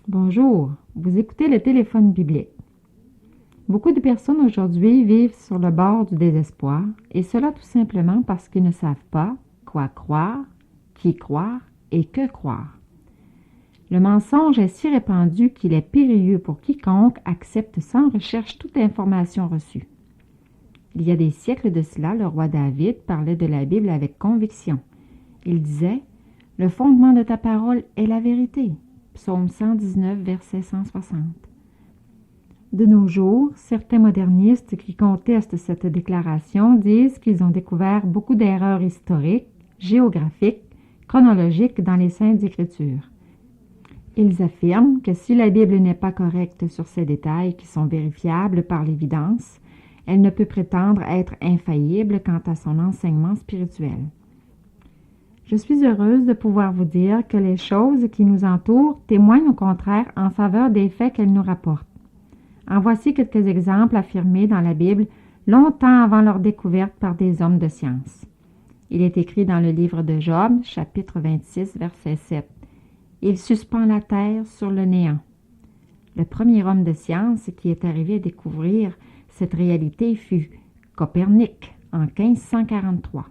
Bonjour, vous écoutez le téléphone biblique. Beaucoup de personnes aujourd'hui vivent sur le bord du désespoir, et cela tout simplement parce qu'ils ne savent pas quoi croire, qui croire et que croire. Le mensonge est si répandu qu'il est périlleux pour quiconque accepte sans recherche toute information reçue. Il y a des siècles de cela, le roi David parlait de la Bible avec conviction. Il disait « Le fondement de ta parole est la vérité ». Psaume 119, verset 160. De nos jours, certains modernistes qui contestent cette déclaration disent qu'ils ont découvert beaucoup d'erreurs historiques, géographiques, chronologiques dans les Saintes Écritures. Ils affirment que si la Bible n'est pas correcte sur ces détails qui sont vérifiables par l'évidence, elle ne peut prétendre être infaillible quant à son enseignement spirituel. Je suis heureuse de pouvoir vous dire que les choses qui nous entourent témoignent au contraire en faveur des faits qu'elles nous rapportent. En voici quelques exemples affirmés dans la Bible longtemps avant leur découverte par des hommes de science. Il est écrit dans le livre de Job, chapitre 26, verset 7. « Il suspend la terre sur le néant. » Le premier homme de science qui est arrivé à découvrir cette réalité fut Copernic en 1543.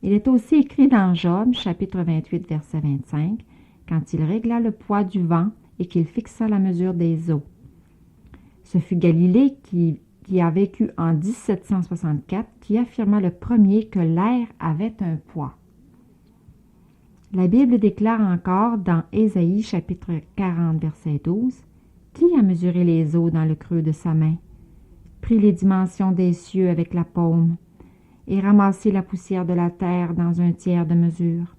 Il est aussi écrit dans Job, chapitre 28, verset 25, quand il régla le poids du vent et qu'il fixa la mesure des eaux. Ce fut Galilée qui a vécu en 1764 qui affirma le premier que l'air avait un poids. La Bible déclare encore dans Ésaïe, chapitre 40, verset 12, « Qui a mesuré les eaux dans le creux de sa main, pris les dimensions des cieux avec la paume, et ramassé la poussière de la terre dans un tiers de mesure?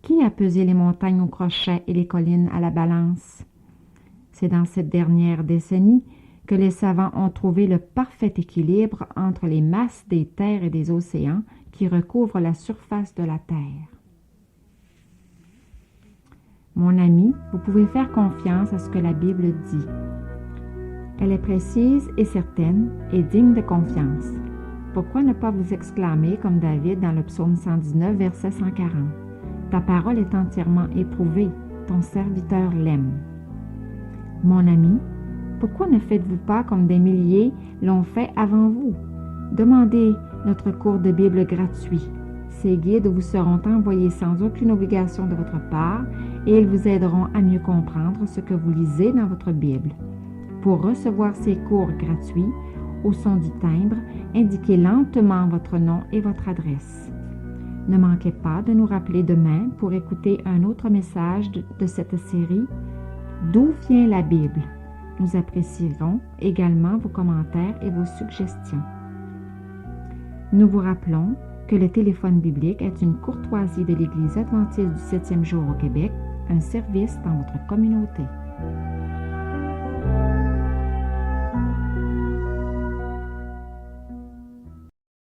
Qui a pesé les montagnes au crochet et les collines à la balance? » C'est dans cette dernière décennie que les savants ont trouvé le parfait équilibre entre les masses des terres et des océans qui recouvrent la surface de la terre. Mon ami, vous pouvez faire confiance à ce que la Bible dit. Elle est précise et certaine et digne de confiance. Pourquoi ne pas vous exclamer comme David dans le psaume 119, verset 140 « Ta parole est entièrement éprouvée, ton serviteur l'aime. » Mon ami, pourquoi ne faites-vous pas comme des milliers l'ont fait avant vous? Demandez notre cours de Bible gratuit. Ces guides vous seront envoyés sans aucune obligation de votre part et ils vous aideront à mieux comprendre ce que vous lisez dans votre Bible. Pour recevoir ces cours gratuits, au son du timbre, indiquez lentement votre nom et votre adresse. Ne manquez pas de nous rappeler demain pour écouter un autre message de cette série « D'où vient la Bible ?» Nous apprécierons également vos commentaires et vos suggestions. Nous vous rappelons que le téléphone biblique est une courtoisie de l'Église adventiste du 7e jour au Québec, un service dans votre communauté.